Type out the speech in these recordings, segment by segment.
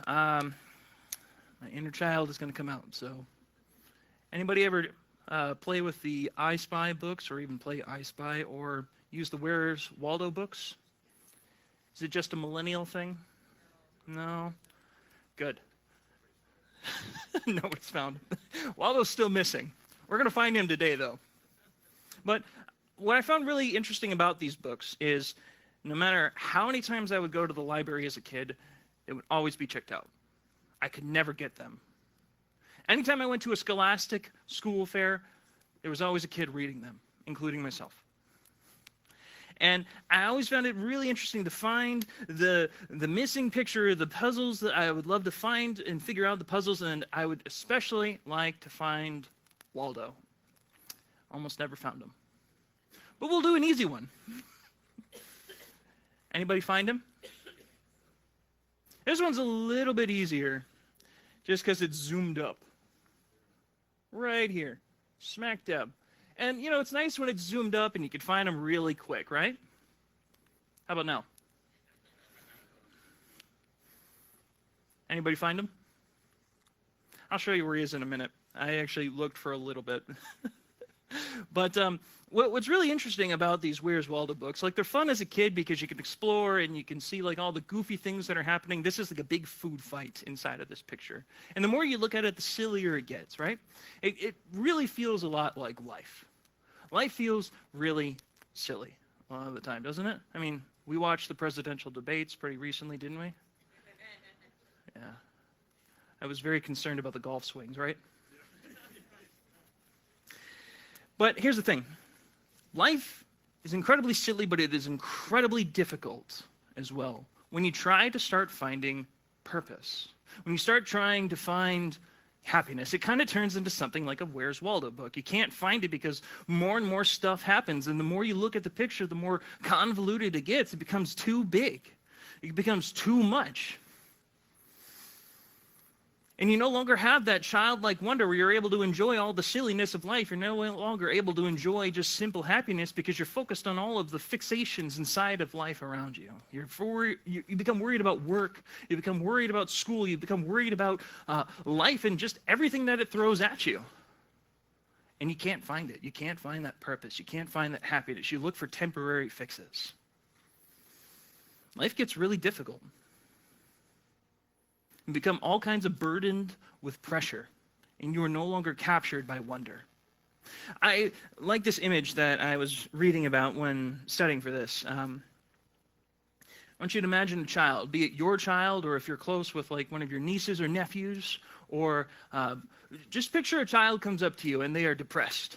My inner child is going to come out. So, anybody ever play with the I Spy books, or even play I Spy, or use the Where's Waldo books? Is it just a millennial thing? No? Good. Nobody's found him. Waldo's still missing. We're going to find him today, though. But what I found really interesting about these books is no matter how many times I would go to the library as a kid, it would always be checked out. I could never get them. Anytime I went to a scholastic school fair, there was always a kid reading them, including myself. And I always found it really interesting to find the missing picture, the puzzles that I would love to find and figure out the puzzles, and I would especially like to find Waldo. Almost never found him. But we'll do an easy one. Anybody find him? This one's a little bit easier, just because it's zoomed up. Right here, smack dab. And, you know, it's nice when it's zoomed up and you can find them really quick, right? How about now? Anybody find him? I'll show you where he is in a minute. I actually looked for a little bit. But what's really interesting about these Where's Waldo books, like they're fun as a kid because you can explore and you can see like all the goofy things that are happening. This is like a big food fight inside of this picture. And the more you look at it, the sillier it gets, right? It really feels a lot like life. Life feels really silly a lot of the time, doesn't it? I mean, we watched the presidential debates pretty recently, didn't we? Yeah. I was very concerned about the golf swings, right? But here's the thing. Life is incredibly silly, but it is incredibly difficult as well. When you try to start finding purpose, when you start trying to find happiness, it kind of turns into something like a Where's Waldo book. You can't find it because more and more stuff happens, and the more you look at the picture, the more convoluted it gets. It becomes too big. It becomes too much. And you no longer have that childlike wonder where you're able to enjoy all the silliness of life. You're no longer able to enjoy just simple happiness because you're focused on all of the fixations inside of life around you. You become worried about work. You become worried about school. You become worried about life and just everything that it throws at you. And you can't find it. You can't find that purpose. You can't find that happiness. You look for temporary fixes. Life gets really difficult. You become all kinds of burdened with pressure, and you are no longer captured by wonder. I like this image that I was reading about when studying for this. I want you to imagine a child, be it your child, or if you're close with like one of your nieces or nephews, or just picture a child comes up to you and they are depressed.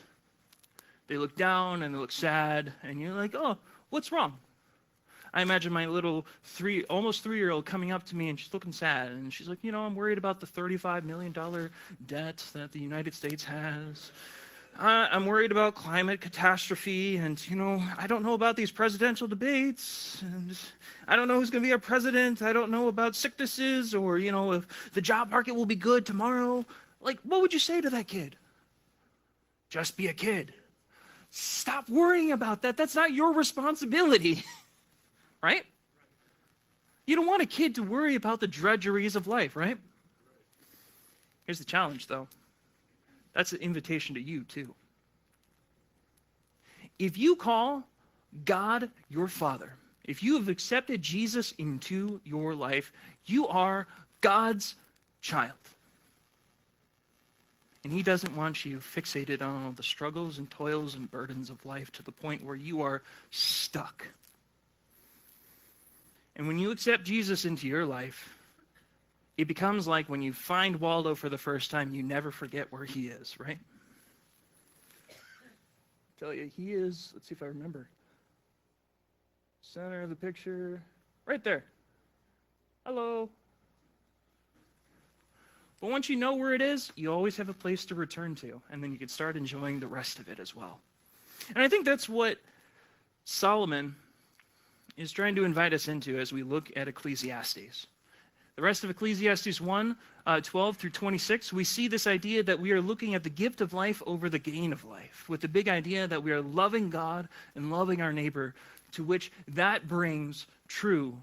They look down and they look sad, and you're like, oh, what's wrong? I imagine my little almost 3-year-old coming up to me and she's looking sad. And she's like, I'm worried about the $35 million debt that the United States has. I'm worried about climate catastrophe. And, I don't know about these presidential debates. And I don't know who's going to be our president. I don't know about sicknesses or, if the job market will be good tomorrow. Like, what would you say to that kid? Just be a kid. Stop worrying about that. That's not your responsibility. Right? You don't want a kid to worry about the drudgeries of life, right? Here's the challenge, though. That's an invitation to you, too. If you call God your Father, if you have accepted Jesus into your life, you are God's child. And he doesn't want you fixated on all the struggles and toils and burdens of life to the point where you are stuck. And when you accept Jesus into your life, it becomes like when you find Waldo for the first time, you never forget where he is, right? I tell you, he is, let's see if I remember. Center of the picture, right there. Hello. But once you know where it is, you always have a place to return to, and then you can start enjoying the rest of it as well. And I think that's what Solomon is trying to invite us into as we look at Ecclesiastes. The rest of Ecclesiastes 1, 12 through 26, we see this idea that we are looking at the gift of life over the gain of life, with the big idea that we are loving God and loving our neighbor, to which that brings true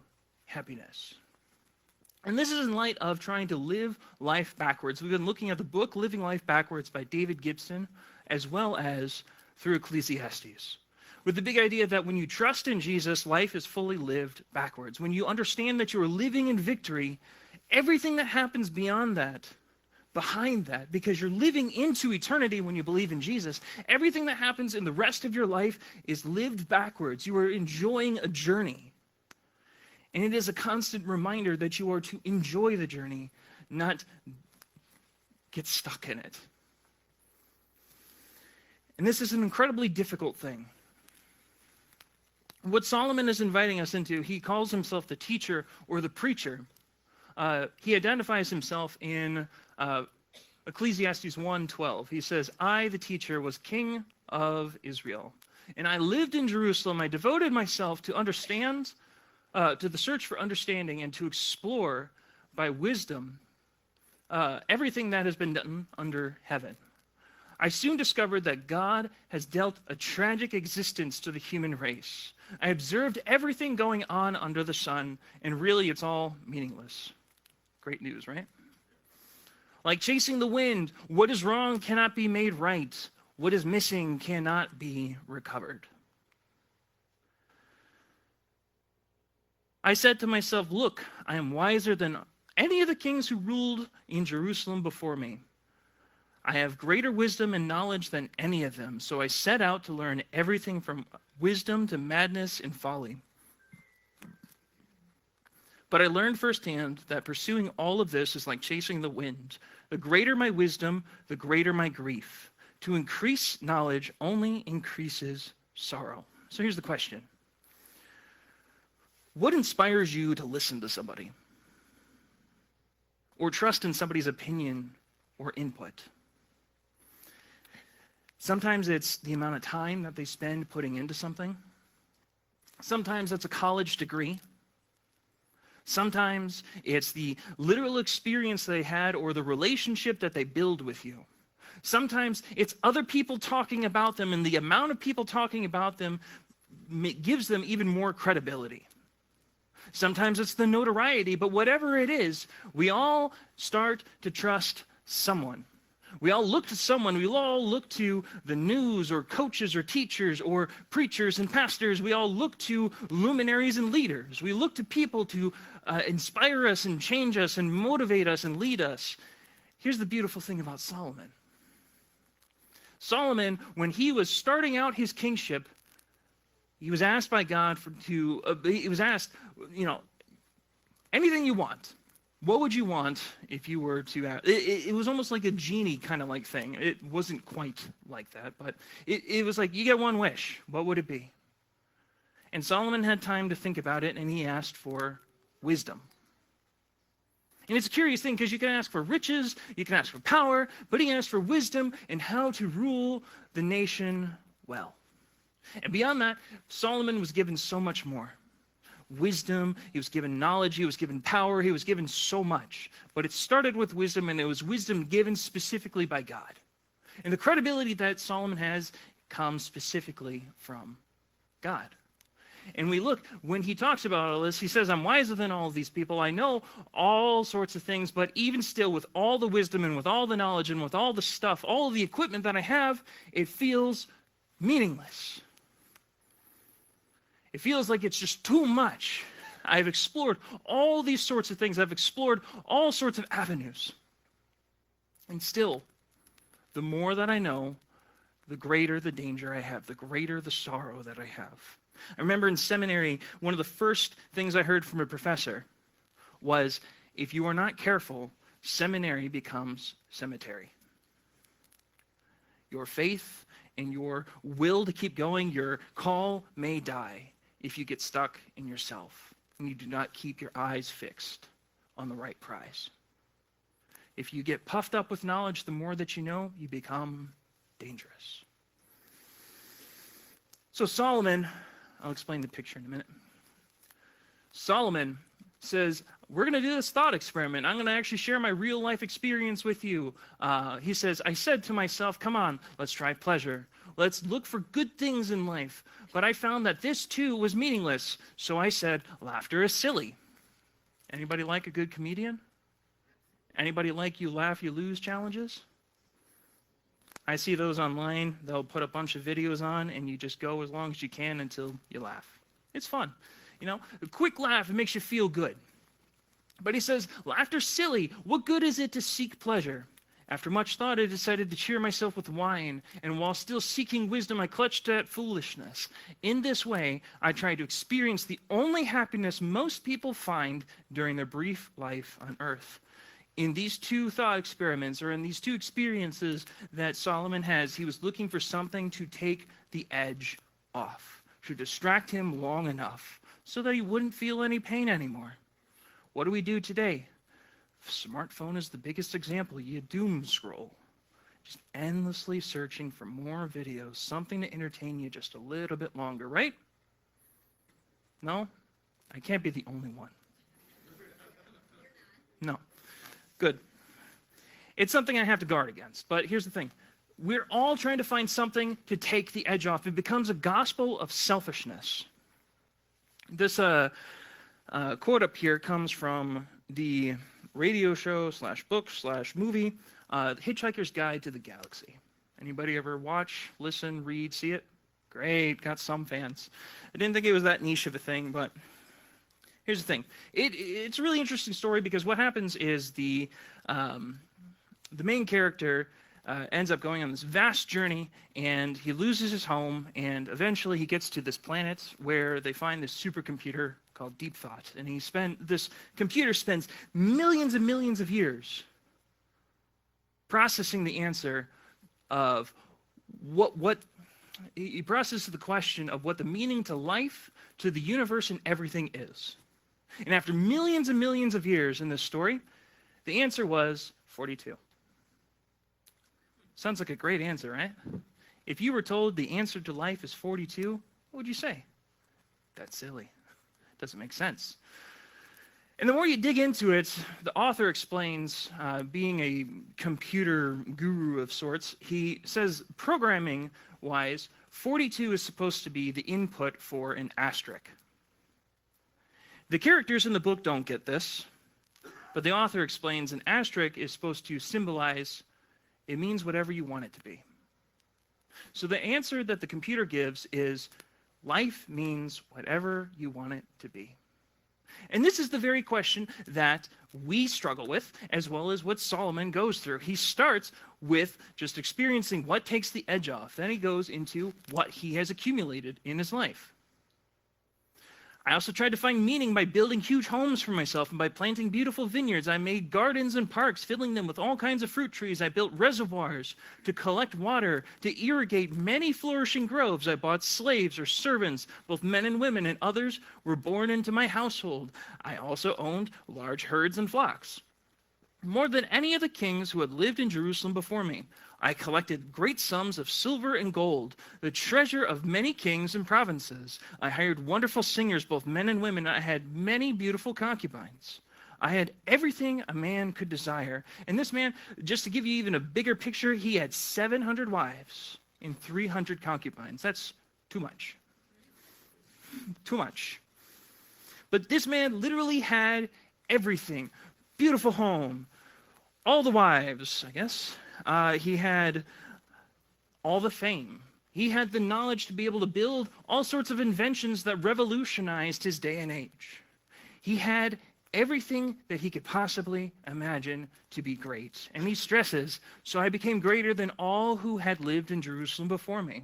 happiness. And this is in light of trying to live life backwards. We've been looking at the book Living Life Backwards by David Gibson, as well as through Ecclesiastes, with the big idea that when you trust in Jesus, life is fully lived backwards. When you understand that you are living in victory, everything that happens beyond that, behind that, because you're living into eternity when you believe in Jesus, everything that happens in the rest of your life is lived backwards. You are enjoying a journey. And it is a constant reminder that you are to enjoy the journey, not get stuck in it. And this is an incredibly difficult thing. What Solomon is inviting us into, he calls himself the teacher or the preacher. He identifies himself in Ecclesiastes 1:12. He says, I, the teacher, was king of Israel, and I lived in Jerusalem. I devoted myself to understand, to the search for understanding and to explore by wisdom everything that has been done under heaven. I soon discovered that God has dealt a tragic existence to the human race. I observed everything going on under the sun, and really it's all meaningless. Great news, right? Like chasing the wind, what is wrong cannot be made right. What is missing cannot be recovered. I said to myself, look, I am wiser than any of the kings who ruled in Jerusalem before me. I have greater wisdom and knowledge than any of them, so I set out to learn everything from wisdom to madness and folly. But I learned firsthand that pursuing all of this is like chasing the wind. The greater my wisdom, the greater my grief. To increase knowledge only increases sorrow. So here's the question. What inspires you to listen to somebody? Or trust in somebody's opinion or input? Sometimes it's the amount of time that they spend putting into something. Sometimes it's a college degree. Sometimes it's the literal experience they had or the relationship that they build with you. Sometimes it's other people talking about them, and the amount of people talking about them gives them even more credibility. Sometimes it's the notoriety, but whatever it is, we all start to trust someone. We all look to someone. We all look to the news or coaches or teachers or preachers and pastors. We all look to luminaries and leaders. We look to people to inspire us and change us and motivate us and lead us. Here's the beautiful thing about Solomon. Solomon, when he was starting out his kingship, he was asked by God he was asked, anything you want. What would you want if you were to ask? It was almost like a genie kind of like thing. It wasn't quite like that, but it was like, you get one wish. What would it be? And Solomon had time to think about it, and he asked for wisdom. And it's a curious thing because you can ask for riches, you can ask for power, but he asked for wisdom and how to rule the nation well. And beyond that, Solomon was given so much more. Wisdom, he was given knowledge, he was given power, he was given so much. But it started with wisdom, and it was wisdom given specifically by God. And the credibility that Solomon has comes specifically from God. And we look, when he talks about all this, he says, I'm wiser than all of these people. I know all sorts of things, but even still, with all the wisdom and with all the knowledge and with all the stuff, all of the equipment that I have, it feels meaningless. It feels like it's just too much. I've explored all these sorts of things. I've explored all sorts of avenues. And still, the more that I know, the greater the danger I have, the greater the sorrow that I have. I remember in seminary, one of the first things I heard from a professor was, if you are not careful, seminary becomes cemetery. Your faith and your will to keep going, your call may die if you get stuck in yourself and you do not keep your eyes fixed on the right prize. If you get puffed up with knowledge, the more that you know, you become dangerous. So Solomon, I'll explain the picture in a minute. Solomon says, we're going to do this thought experiment. I'm going to actually share my real life experience with you. He says, I said to myself, come on, let's try pleasure. Let's look for good things in life. But I found that this too was meaningless. So I said, laughter is silly. Anybody like a good comedian? Anybody like you laugh, you lose challenges? I see those online. They'll put a bunch of videos on, and you just go as long as you can until you laugh. It's fun. A quick laugh, it makes you feel good. But he says, laughter's silly. What good is it to seek pleasure? After much thought, I decided to cheer myself with wine, and while still seeking wisdom, I clutched at foolishness. In this way, I tried to experience the only happiness most people find during their brief life on earth. In these two thought experiments, or in these two experiences that Solomon has, he was looking for something to take the edge off, to distract him long enough so that he wouldn't feel any pain anymore. What do we do today? Smartphone is the biggest example. You doom scroll, just endlessly searching for more videos, something to entertain you just a little bit longer, right? No? I can't be the only one. No. Good. It's something I have to guard against, but here's the thing. We're all trying to find something to take the edge off. It becomes a gospel of selfishness. This quote up here comes from the radio show / book / movie, Hitchhiker's Guide to the Galaxy. Anybody ever watch, listen, read, see it? Great, got some fans. I didn't think it was that niche of a thing, but here's the thing. It's a really interesting story because what happens is the main character ends up going on this vast journey, and he loses his home, and eventually he gets to this planet where they find this supercomputer called Deep Thought, and this computer spends millions and millions of years processing the answer of he processes the question of what the meaning to life, to the universe, and everything is. And after millions and millions of years in this story, the answer was 42. Sounds like a great answer, right? If you were told the answer to life is 42, what would you say? That's silly. Doesn't make sense. And the more you dig into it, the author explains, being a computer guru of sorts, he says programming-wise, 42 is supposed to be the input for an asterisk. The characters in the book don't get this, but the author explains an asterisk is supposed to symbolize it means whatever you want it to be. So the answer that the computer gives is life means whatever you want it to be. And this is the very question that we struggle with, as well as what Solomon goes through. He starts with just experiencing what takes the edge off. Then he goes into what he has accumulated in his life. I also tried to find meaning by building huge homes for myself and by planting beautiful vineyards. I made gardens and parks, filling them with all kinds of fruit trees. I built reservoirs to collect water, to irrigate many flourishing groves. I bought slaves or servants, both men and women, and others were born into my household. I also owned large herds and flocks, more than any of the kings who had lived in Jerusalem before me. I collected great sums of silver and gold, the treasure of many kings and provinces. I hired wonderful singers, both men and women. I had many beautiful concubines. I had everything a man could desire. And this man, just to give you even a bigger picture, he had 700 wives and 300 concubines. That's too much. Too much. But this man literally had everything. Beautiful home. All the wives, I guess. He had all the fame. He had the knowledge to be able to build all sorts of inventions that revolutionized his day and age. He had everything that he could possibly imagine to be great. And he stresses, so I became greater than all who had lived in Jerusalem before me.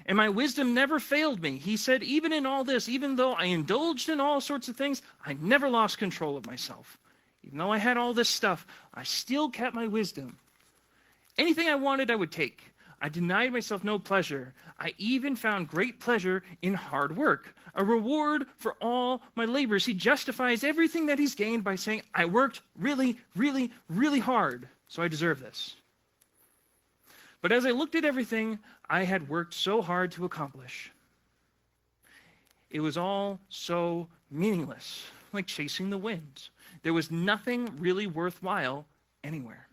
And my wisdom never failed me. He said, even in all this, even though I indulged in all sorts of things, I never lost control of myself. Even though I had all this stuff, I still kept my wisdom. Anything I wanted, I would take. I denied myself no pleasure. I even found great pleasure in hard work, a reward for all my labors. He justifies everything that he's gained by saying, I worked really, really, really hard, so I deserve this. But as I looked at everything I had worked so hard to accomplish, it was all so meaningless, like chasing the wind. There was nothing really worthwhile anywhere.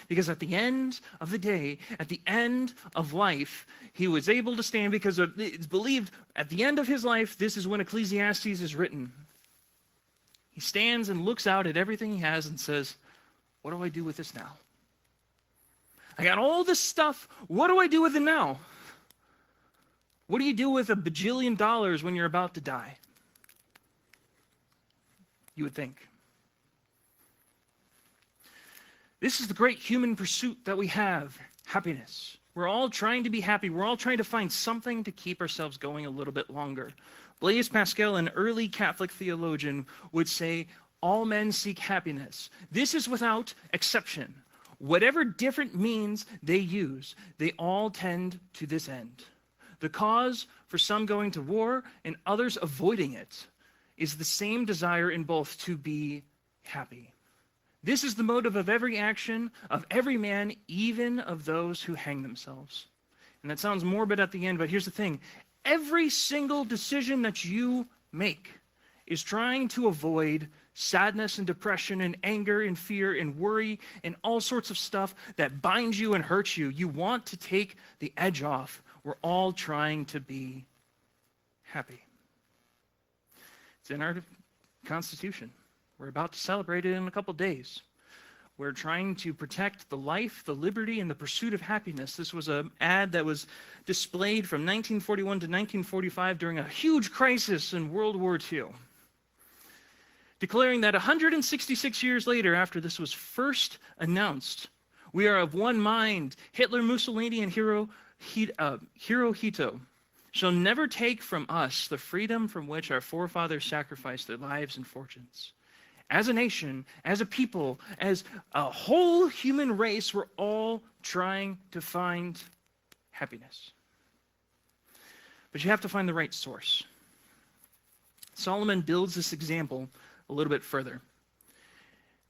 Because at the end of the day, at the end of life, he was able to stand because it's believed at the end of his life, this is when Ecclesiastes is written. He stands and looks out at everything he has and says, what do I do with this now? I got all this stuff. What do I do with it now? What do you do with $1 bajillion when you're about to die? You would think. This is the great human pursuit that we have, happiness. We're all trying to be happy. We're all trying to find something to keep ourselves going a little bit longer. Blaise Pascal, an early Catholic theologian, would say, all men seek happiness. This is without exception. Whatever different means they use, they all tend to this end. The cause for some going to war and others avoiding it is the same desire in both, to be happy. This is the motive of every action, of every man, even of those who hang themselves. And that sounds morbid at the end, but here's the thing. Every single decision that you make is trying to avoid sadness and depression and anger and fear and worry and all sorts of stuff that binds you and hurts you. You want to take the edge off. We're all trying to be happy. It's in our Constitution. We're about to celebrate it in a couple days. We're trying to protect the life, the liberty, and the pursuit of happiness. This was an ad that was displayed from 1941 to 1945 during a huge crisis in World War II, declaring that 166 years later, after this was first announced, we are of one mind. Hitler, Mussolini, and Hirohito shall never take from us the freedom from which our forefathers sacrificed their lives and fortunes. As a nation, as a people, as a whole human race, we're all trying to find happiness. But you have to find the right source. Solomon builds this example a little bit further.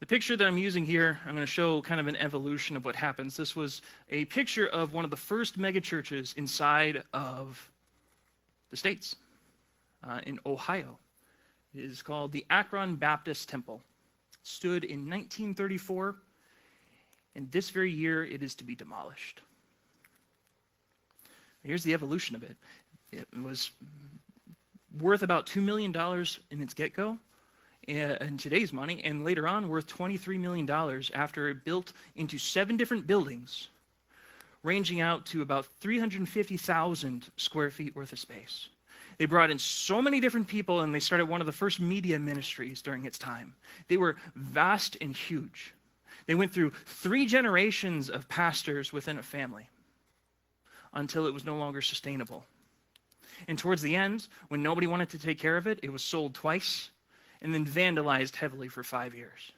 The picture that I'm using here, I'm going to show kind of an evolution of what happens. This was a picture of one of the first megachurches inside of the States, in Ohio. It is called the Akron Baptist Temple. It stood in 1934, and this very year it is to be demolished. Here's the evolution of it. It was worth about $2 million in its get-go in today's money, and later on worth $23 million after it built into 7 different buildings, ranging out to about 350,000 square feet worth of space. They brought in so many different people, and they started one of the first media ministries during its time. They were vast and huge. They went through 3 generations of pastors within a family until it was no longer sustainable. And towards the end, when nobody wanted to take care of it, it was sold twice and then vandalized heavily for 5 years.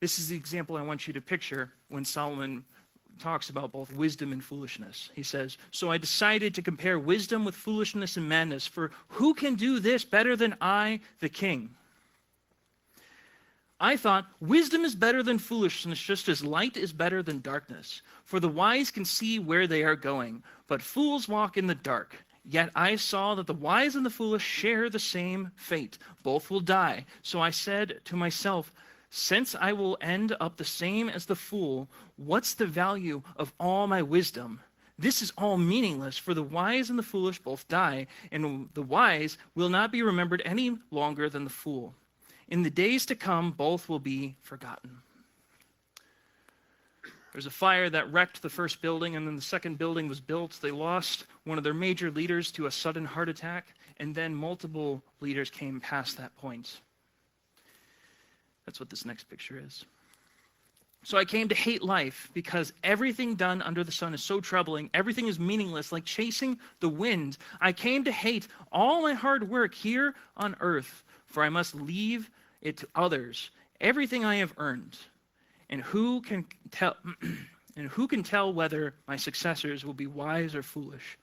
This is the example I want you to picture when Solomon talks about both wisdom and foolishness. He says, so I decided to compare wisdom with foolishness and madness, for who can do this better than I, the king? I thought, wisdom is better than foolishness, just as light is better than darkness. For the wise can see where they are going, but fools walk in the dark. Yet I saw that the wise and the foolish share the same fate. Both will die. So I said to myself, since I will end up the same as the fool, what's the value of all my wisdom? This is all meaningless, for the wise and the foolish both die, and the wise will not be remembered any longer than the fool. In the days to come, both will be forgotten. There's a fire that wrecked the first building, and then the second building was built. They lost one of their major leaders to a sudden heart attack, and then multiple leaders came past that point. That's what this next picture is. So I came to hate life because everything done under the sun is so troubling. Everything is meaningless, like chasing the wind. I came to hate all my hard work here on earth, for I must leave it to others, everything I have earned. And who can tell whether my successors will be wise or foolish?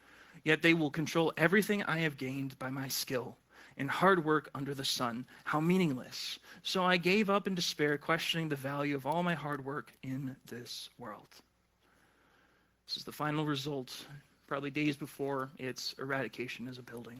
Yet they will control everything I have gained by my skill and hard work under the sun. How meaningless. So I gave up in despair, questioning the value of all my hard work in this world. This is the final result, probably days before its eradication as a building.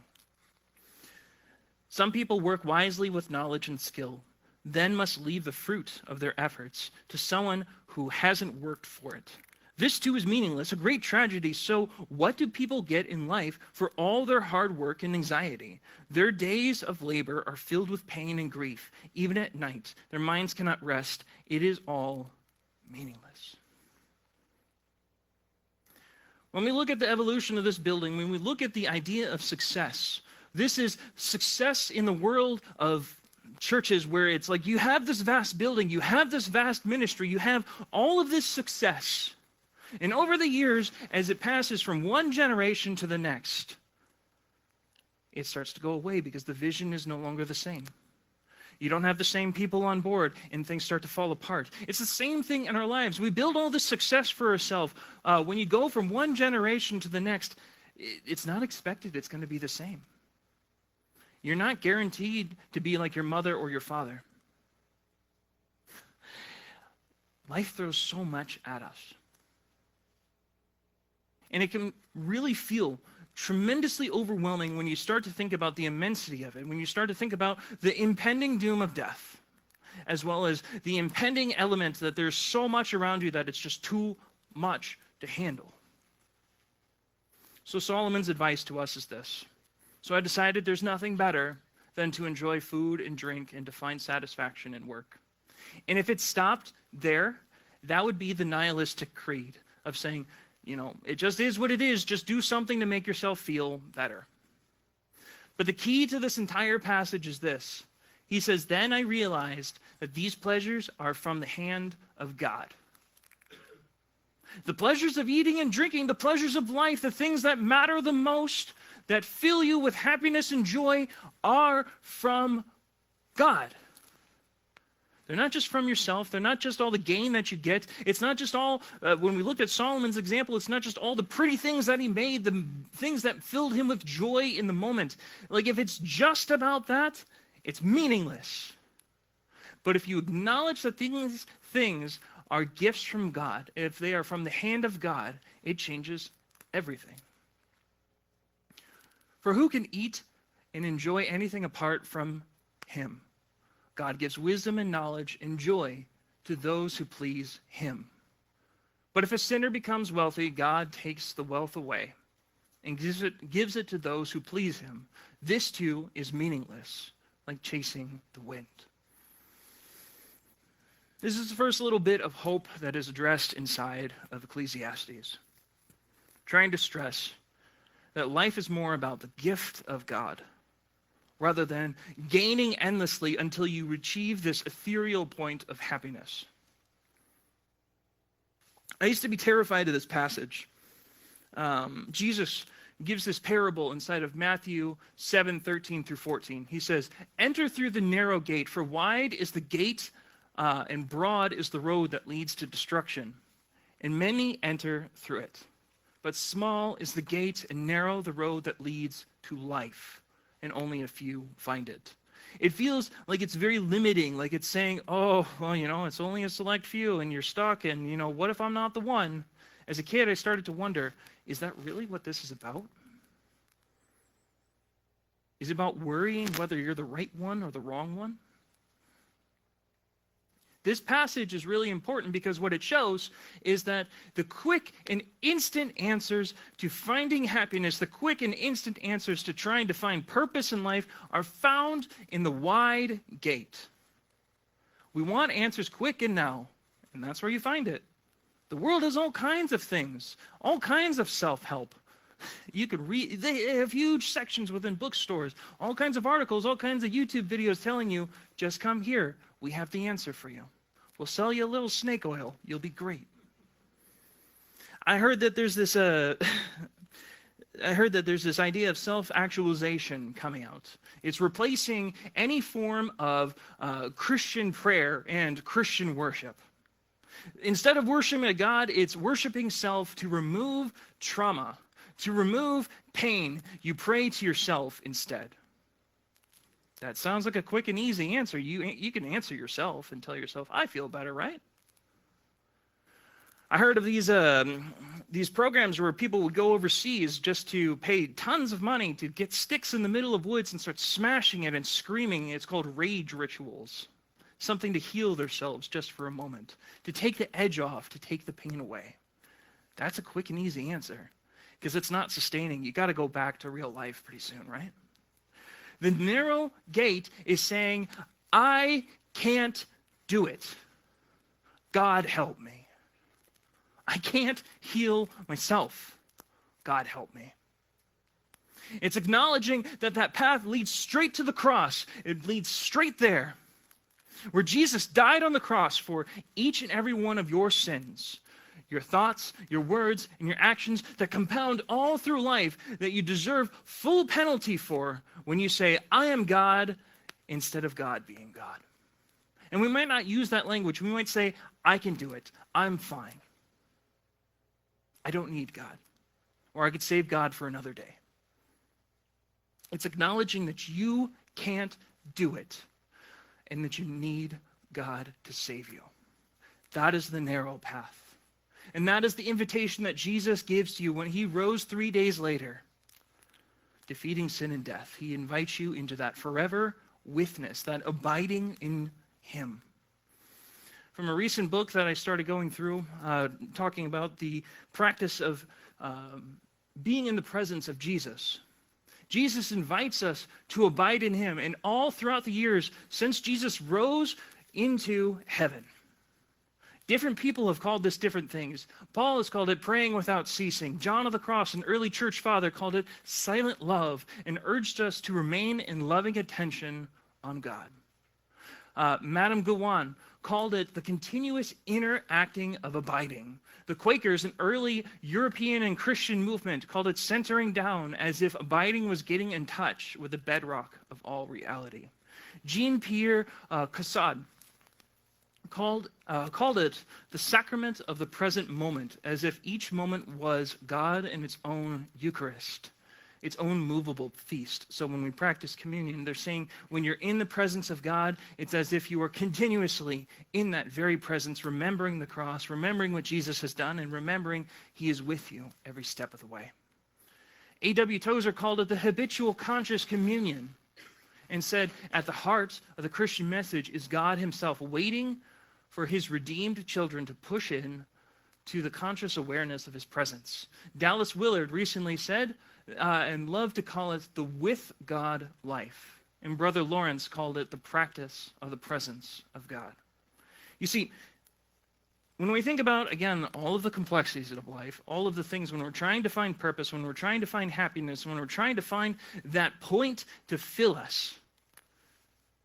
Some people work wisely with knowledge and skill, then must leave the fruit of their efforts to someone who hasn't worked for it. This too is meaningless, a great tragedy. So what do people get in life for all their hard work and anxiety? Their days of labor are filled with pain and grief. Even at night, their minds cannot rest. It is all meaningless. When we look at the evolution of this building, when we look at the idea of success, this is success in the world of churches where it's like you have this vast building, you have this vast ministry, you have all of this success. And over the years, as it passes from one generation to the next, it starts to go away because the vision is no longer the same. You don't have the same people on board, and things start to fall apart. It's the same thing in our lives. We build all this success for ourselves. When you go from one generation to the next, it's not expected it's going to be the same. You're not guaranteed to be like your mother or your father. Life throws so much at us. And it can really feel tremendously overwhelming when you start to think about the immensity of it, when you start to think about the impending doom of death, as well as the impending element that there's so much around you that it's just too much to handle. So Solomon's advice to us is this. So I decided there's nothing better than to enjoy food and drink and to find satisfaction in work. And if it stopped there, that would be the nihilistic creed of saying, it just is what it is. Just do something to make yourself feel better. But the key to this entire passage is this. He says, then I realized that these pleasures are from the hand of God. The pleasures of eating and drinking, the pleasures of life, the things that matter the most, that fill you with happiness and joy, are from God. They're not just from yourself. They're not just all the gain that you get. It's not just all, when we looked at Solomon's example, it's not just all the pretty things that he made, the things that filled him with joy in the moment. Like if it's just about that, it's meaningless. But if you acknowledge that these things are gifts from God, if they are from the hand of God, it changes everything. For who can eat and enjoy anything apart from him? God gives wisdom and knowledge and joy to those who please him. But if a sinner becomes wealthy, God takes the wealth away and gives it to those who please him. This too is meaningless, like chasing the wind. This is the first little bit of hope that is addressed inside of Ecclesiastes, trying to stress that life is more about the gift of God rather than gaining endlessly until you achieve this ethereal point of happiness. I used to be terrified of this passage. Jesus gives this parable inside of Matthew 7:13 through 14. He says, enter through the narrow gate, for wide is the gate and broad is the road that leads to destruction, and many enter through it. But small is the gate and narrow the road that leads to life, and only a few find it. It feels like it's very limiting, like it's saying, oh, well, it's only a select few and you're stuck, and, what if I'm not the one? As a kid, I started to wonder, is that really what this is about? Is it about worrying whether you're the right one or the wrong one? This passage is really important because what it shows is that the quick and instant answers to finding happiness, the quick and instant answers to trying to find purpose in life are found in the wide gate. We want answers quick and now, and that's where you find it. The world has all kinds of things, all kinds of self-help. You could read, they have huge sections within bookstores, all kinds of articles, all kinds of YouTube videos telling you, just come here. We have the answer for you. We'll sell you a little snake oil. You'll be great. I heard that there's this idea of self-actualization coming out. It's replacing any form of Christian prayer and Christian worship. Instead of worshiping a God, it's worshiping self to remove trauma, to remove pain. You pray to yourself instead. That sounds like a quick and easy answer. You can answer yourself and tell yourself, I feel better, right? I heard of these programs where people would go overseas just to pay tons of money to get sticks in the middle of woods and start smashing it and screaming. It's called rage rituals. Something to heal themselves just for a moment, to take the edge off, to take the pain away. That's a quick and easy answer because it's not sustaining. You got to go back to real life pretty soon, right? The narrow gate is saying, I can't do it. God help me. I can't heal myself. God help me. It's acknowledging that that path leads straight to the cross. It leads straight there, where Jesus died on the cross for each and every one of your sins, your thoughts, your words, and your actions that compound all through life that you deserve full penalty for when you say, I am God, instead of God being God. And we might not use that language. We might say, I can do it. I'm fine. I don't need God. Or I could save God for another day. It's acknowledging that you can't do it and that you need God to save you. That is the narrow path. And that is the invitation that Jesus gives to you when he rose 3 days later, defeating sin and death. He invites you into that forever witness, that abiding in him. From a recent book that I started going through, talking about the practice of being in the presence of Jesus. Jesus invites us to abide in him. And all throughout the years since Jesus rose into heaven, different people have called this different things. Paul has called it praying without ceasing. John of the Cross, an early church father, called it silent love and urged us to remain in loving attention on God. Madame Gouin called it the continuous inner acting of abiding. The Quakers, an early European and Christian movement, called it centering down, as if abiding was getting in touch with the bedrock of all reality. Jean-Pierre Caussade called it the sacrament of the present moment, as if each moment was God in its own Eucharist, its own movable feast. So when we practice communion, they're saying when you're in the presence of God, it's as if you are continuously in that very presence, remembering the cross, remembering what Jesus has done, and remembering he is with you every step of the way. A.W. Tozer called it the habitual conscious communion and said, at the heart of the Christian message is God himself waiting for his redeemed children to push in to the conscious awareness of his presence. Dallas Willard recently said, and loved to call it the with God life. And Brother Lawrence called it the practice of the presence of God. You see, when we think about, again, all of the complexities of life, all of the things when we're trying to find purpose, when we're trying to find happiness, when we're trying to find that point to fill us,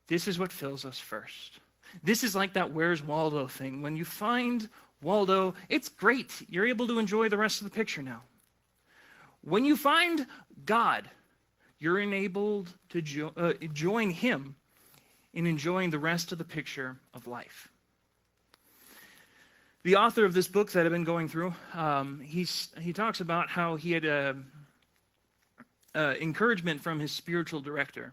this is what fills us first. This is like that Where's Waldo thing. When you find Waldo, it's great. You're able to enjoy the rest of the picture now. When you find God, you're enabled to join him in enjoying the rest of the picture of life. The author of this book that I've been going through, he talks about how he had encouragement from his spiritual director.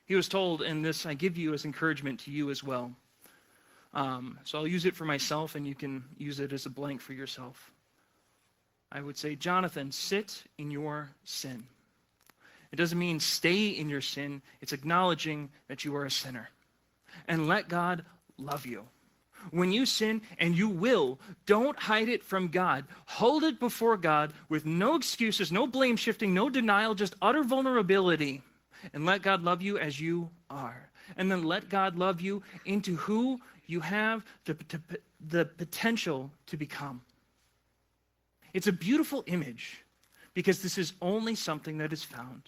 He was told, and this I give you as encouragement to you as well. So I'll use it for myself, and you can use it as a blank for yourself. I would say, Jonathan, sit in your sin. It doesn't mean stay in your sin. It's acknowledging that you are a sinner. And let God love you. When you sin, and you will, don't hide it from God. Hold it before God with no excuses, no blame shifting, no denial, just utter vulnerability. And let God love you as you are. And then let God love you into who you have the potential to become. It's a beautiful image because this is only something that is found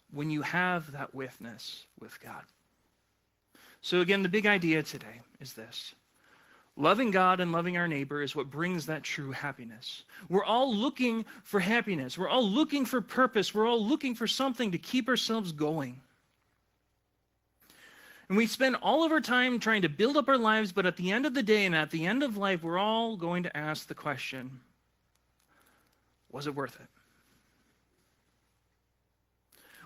when you have that witness with God. So again, the big idea today is this. Loving God and loving our neighbor is what brings that true happiness. We're all looking for happiness. We're all looking for purpose. We're all looking for something to keep ourselves going. And we spend all of our time trying to build up our lives, but at the end of the day and at the end of life, we're all going to ask the question, was it worth it?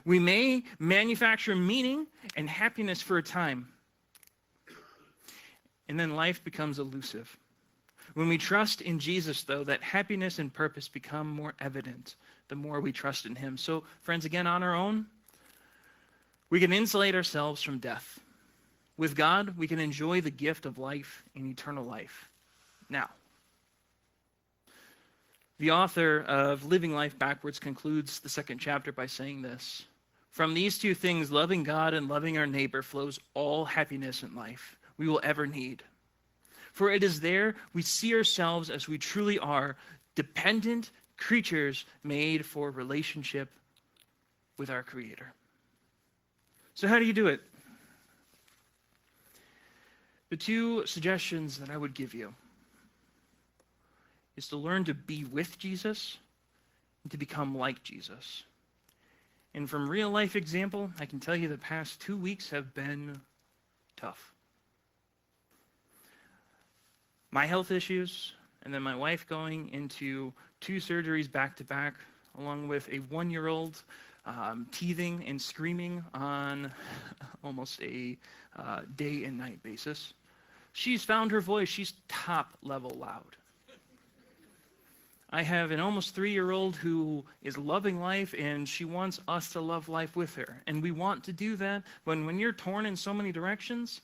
We may manufacture meaning and happiness for a time, and then life becomes elusive. When we trust in Jesus, though, that happiness and purpose become more evident the more we trust in him. So, friends, again, on our own, we can insulate ourselves from death. With God, we can enjoy the gift of life and eternal life. Now, The author of Living Life Backwards concludes the second chapter by saying this: "From these two things, loving God and loving our neighbor, flows all happiness in life we will ever need. For it is there we see ourselves as we truly are, dependent creatures made for relationship with our Creator." So how do you do it? The two suggestions that I would give you is to learn to be with Jesus and to become like Jesus. And from real life example, I can tell you the past 2 weeks have been tough. My health issues, and then my wife going into 2 surgeries back to back, along with a 1-year-old teething and screaming on almost a day and night basis. She's found her voice. She's top level loud. I have an almost 3-year-old who is loving life, and she wants us to love life with her. And we want to do that, but when you're torn in so many directions,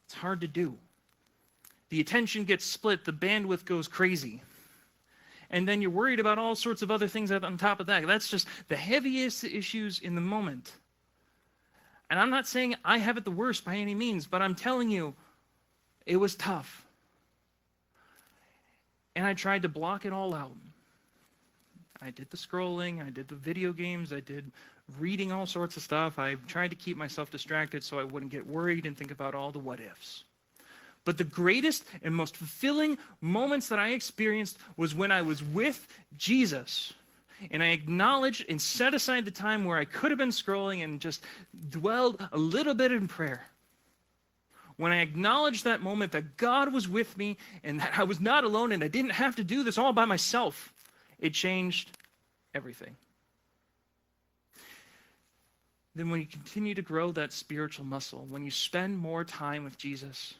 it's hard to do. The attention gets split, the bandwidth goes crazy. And then you're worried about all sorts of other things on top of that. That's just the heaviest issues in the moment. And I'm not saying I have it the worst by any means, but I'm telling you, it was tough. And I tried to block it all out. I did the scrolling, I did the video games, I did reading all sorts of stuff. I tried to keep myself distracted so I wouldn't get worried and think about all the what ifs. But the greatest and most fulfilling moments that I experienced was when I was with Jesus. And I acknowledged and set aside the time where I could have been scrolling and just dwelled a little bit in prayer. When I acknowledged that moment that God was with me and that I was not alone and I didn't have to do this all by myself, it changed everything. Then when you continue to grow that spiritual muscle, when you spend more time with Jesus,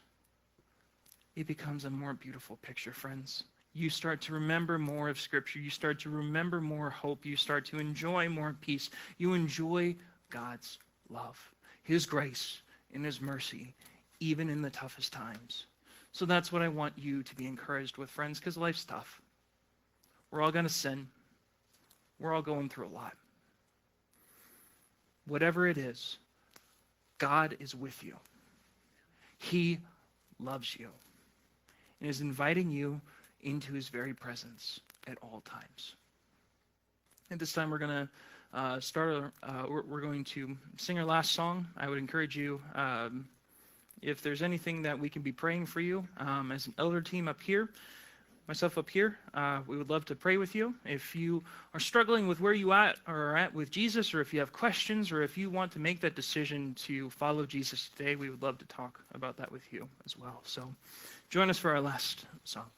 it becomes a more beautiful picture, friends. You start to remember more of Scripture. You start to remember more hope. You start to enjoy more peace. You enjoy God's love, His grace, and His mercy, even in the toughest times. So that's what I want you to be encouraged with, friends, because life's tough. We're all going to sin. We're all going through a lot. Whatever it is, God is with you. He loves you and is inviting you into His very presence at all times. At this time, we're going to we're going to sing our last song. I would encourage you, if there's anything that we can be praying for you as an elder team up here, myself up here, we would love to pray with you. If you are struggling with where you are at with Jesus, or if you have questions, or if you want to make that decision to follow Jesus today, we would love to talk about that with you as well. So join us for our last song.